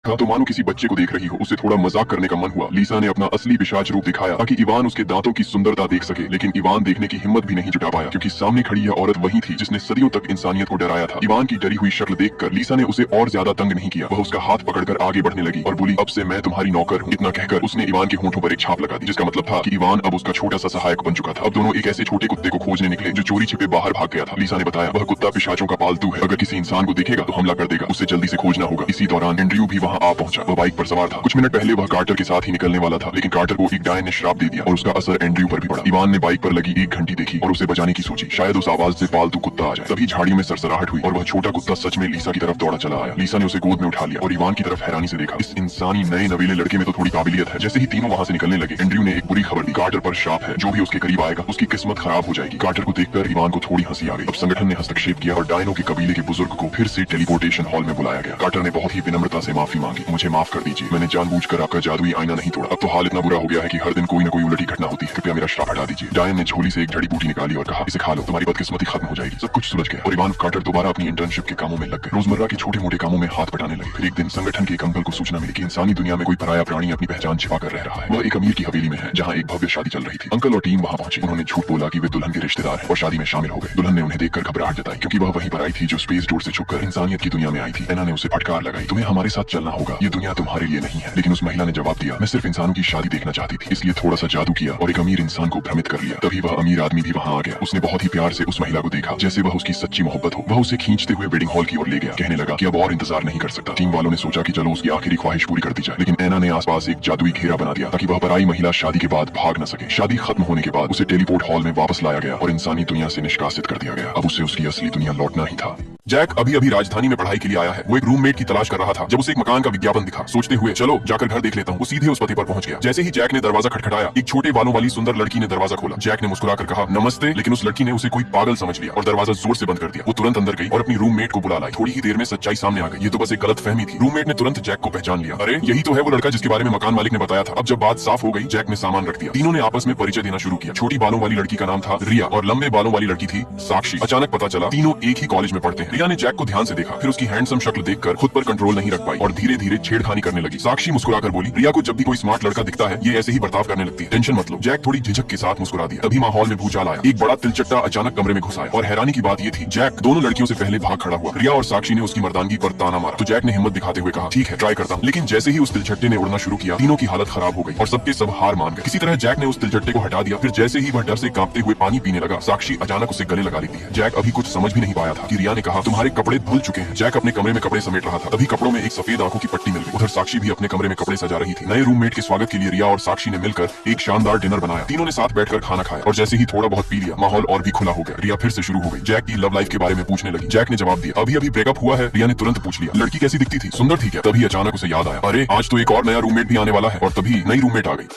हाँ, तो मानो किसी बच्चे को देख रही हो, उससे थोड़ा मजाक करने का मन हुआ। लीसा ने अपना असली पिशाच रूप दिखाया ताकि इवान उसके दांतों की सुंदरता देख सके, लेकिन इवान देखने की हिम्मत भी नहीं जुटा पाया क्योंकि सामने खड़ी यह औरत वही थी जिसने सदियों तक इंसानियत को डराया था। इवान की डरी हुई शक्ल देखकर लीसा ने उसे और ज्यादा तंग नहीं किया। वह उसका हाथ पकड़कर आगे बढ़ने लगी और बोली, अब से मैं तुम्हारी नौकर हूँ। इतना कहकर उसने इवान के होंठों पर एक छाप लगा दी, जिसका मतलब था कि इवान अब उसका छोटा सा सहायक बन चुका था। अब दोनों एक ऐसे छोटे कुत्ते को खोजने निकले जो चोरी छिपे बाहर भाग गया था। लीसा ने बताया, वह कुत्ता पिशाचों का पालतू है, अगर किसी इंसान को देखेगा तो हमला कर देगा, उससे जल्दी से खोजना होगा। इसी दौरान एंड्रयू भी वहाँ आ पहुंचा। वह बाइक पर सवार था। कुछ मिनट पहले वह कार्टर के साथ ही निकलने वाला था, लेकिन कार्टर को एक डायन ने श्राप दे दिया और उसका असर एंड्रयू पर भी पड़ा। इवान ने बाइक पर लगी एक घंटी देखी और उसे बचाने की सोची, शायद उस आवाज से पालतू कुत्ता आ जाए। तभी झाड़ियों में सरसराहट हुई और वह छोटा कुत्ता सच में लीसा की तरफ दौड़ा चला आया। लीसा ने उसे गोद में उठा लिया और इवान की तरफ हैरानी से देखा। इस इंसानी नए नवेले लड़के में तो थोड़ी काबिलियत है। जैसे ही तीनों वहाँ से निकलने लगे, एंड्रयू ने एक बुरी खबर दी, कार्टर पर श्राप है, जो भी उसके करीब आएगा उसकी किस्मत खराब हो जाएगी। कार्टर को देखकर इवान को थोड़ी हंसी आ गई। अब संगठन ने हस्तक्षेप किया और डायनों के कबीले के बुजुर्ग को फिर से टेलीपोर्टेशन हॉल में बुलाया गया। कार्टर ने बहुत ही विनम्रता से माफी मांगी, मुझे माफ कर दीजिए, मैंने जानबूझकर आपका जादुई आईना नहीं तोड़ा। अब तो हाल इतना बुरा हो गया है कि हर दिन कोई न कोई उलटी घटना होती है, कृपया मेरा श्राप हटा दीजिए। डायन ने झोली से एक जड़ी बूटी निकाली और कहा, इसे खा लो, तुम्हारी बदकिस्मती खत्म हो जाएगी। सब कुछ सुलझ गया और इवान कार्टर दोबारा अपनी इंटर्नशिप के कामों में लग गए। रोजमर्रा के छोटे मोटे कामों में हाथ बटाने लगे। फिर एक दिन संगठन के एक अंकल को सूचना मिली कि इंसानी दुनिया में कोई पराया प्राणी अपनी पहचान छिपा कर रह रहा है। वह एक अमीर की हवेली में है जहाँ एक भव्य शादी चल रही थी। अंकल और टीम वहाँ पहुंचे। उन्होंने झूठ बोला कि वे दुल्हन के रिश्तेदार हैं और शादी में शामिल हो गए। दुल्हन ने उन्हें देखकर घबराहट जताई क्योंकि वह वहीं पर आई थी जो स्पेस डोर से छुपकर इंसानियत की दुनिया में आई थी। एना ने उसे फटकार लगाई, तुम्हें हमारे साथ चलना होगा, ये दुनिया तुम्हारे लिए नहीं है। लेकिन उस महिला ने जवाब दिया, मैं सिर्फ इंसानों की शादी देखना चाहती थी, इसलिए थोड़ा सा जादू किया और एक अमीर इंसान को भ्रमित कर लिया। तभी वह अमीर आदमी भी वहाँ आ गया। उसने बहुत ही प्यार से उस महिला को देखा जैसे वह उसकी सच्ची मोहब्बत हो। वह उसे खींचते हुए वेडिंग हॉल की ओर ले गया, कहने लगा कि अब और इंतजार नहीं कर सकता। टीम वालों ने सोचा कि चलो उसकी आखिरी ख्वाहिश पूरी कर दी जाए, लेकिन एना ने आसपास एक जादुई घेरा बना दिया ताकि वह पराई महिला शादी के बाद भाग न सके। शादी खत्म होने के बाद उसे टेलीपोर्ट हॉल में वापस लाया गया और इंसानी दुनिया से निष्कासित कर दिया गया। अब उसे उसकी असली दुनिया लौटना ही था। जैक अभी अभी राजधानी में पढ़ाई के लिए आया है। वो एक रूममेट की तलाश कर रहा था जब उसे एक मकान का विज्ञापन दिखा। सोचते हुए चलो जाकर घर देख लेता हूँ, वो सीधे उस पते पर पहुंच गया। जैसे ही जैक ने दरवाजा खटखटाया, एक छोटे बालों वाली सुंदर लड़की ने दरवाजा खोला। जैक ने मुस्कुराकर कहा, नमस्ते, लेकिन उस लड़की ने उसे कोई पागल समझ लिया और दरवाजा जोर से बंद कर दिया। वो तुरंत अंदर गई और अपनी रूममेट को बुला लाई। थोड़ी ही देर में सच्चाई सामने आ गई, ये तो बस एक गलतफहमी थी। रूममेट ने तुरंत जैक को पहचान लिया। अरे यही तो है वो लड़का जिसके बारे में मकान मालिक ने बताया था। अब जब बात साफ हो गई, जैक ने सामान रख दिया। तीनों ने आपस में परिचय देना शुरू किया। छोटी बालों वाली लड़की का नाम था रिया और लंबे बालों वाली लड़की थी साक्षी। अचानक पता चला तीनों एक ही कॉलेज में पढ़ते हैं। रिया ने जैक को ध्यान से देखा, फिर उसकी हैंडसम शक्ल देखकर खुद पर कंट्रोल नहीं रख पाई और धीरे धीरे छेड़खानी करने लगी। साक्षी मुस्कुराकर बोली, रिया को जब भी कोई स्मार्ट लड़का दिखता है ये ऐसे ही बर्ताव करने लगती है, टेंशन मत लो। जैक थोड़ी झिझक के साथ मुस्कुरा दिया। तभी माहौल में भूचाल आया। एक बड़ा तिलचट्टा अचानक कमरे में घुस आया और हैरानी की बात ये थी, जैक दोनों लड़कियों से पहले भाग खड़ा हुआ। रिया और साक्षी ने उसकी मर्दानगी पर ताना मारा तो जैक ने हिम्मत दिखाते हुए कहा, ठीक है ट्राई करता हूँ। लेकिन जैसे ही उस तिलचट्टे ने उड़ना शुरू किया, तीनों की हालत खराब हो गई और सबके सब हार मान गए। किसी तरह जैक ने उस तिलचट्टे को हटा दिया। फिर जैसे ही वह डर से कांपते हुए पानी पीने लगा, साक्षी अचानक उसे गले लगा लेती है। जैक अभी कुछ समझ भी नहीं पाया था कि रिया ने कहा, तुम्हारे कपड़े धुल चुके हैं। जैक अपने कमरे में कपड़े समेट रहा था, तभी कपड़ों में एक सफेद आंखों की पट्टी मिल गई। उधर साक्षी भी अपने कमरे में कपड़े सजा रही थी। नए रूममेट के स्वागत के लिए रिया और साक्षी ने मिलकर एक शानदार डिनर बनाया। तीनों ने साथ बैठकर खाना खाया और जैसे ही थोड़ा बहुत पी लिया, माहौल और भी खुला हो गया। रिया फिर से शुरू हो गई। जैक की लव लाइफ के बारे में पूछने लगी। जैक ने जवाब दिया, अभी अभी ब्रेकअप हुआ है। रिया ने तुरंत पूछ लिया, लड़की कैसी दिखती थी, सुंदर थी क्या? तभी अचानक उसे याद आया, अरे आज तो एक और नया रूममेट भी आने वाला है और तभी नई रूममेट आ गई।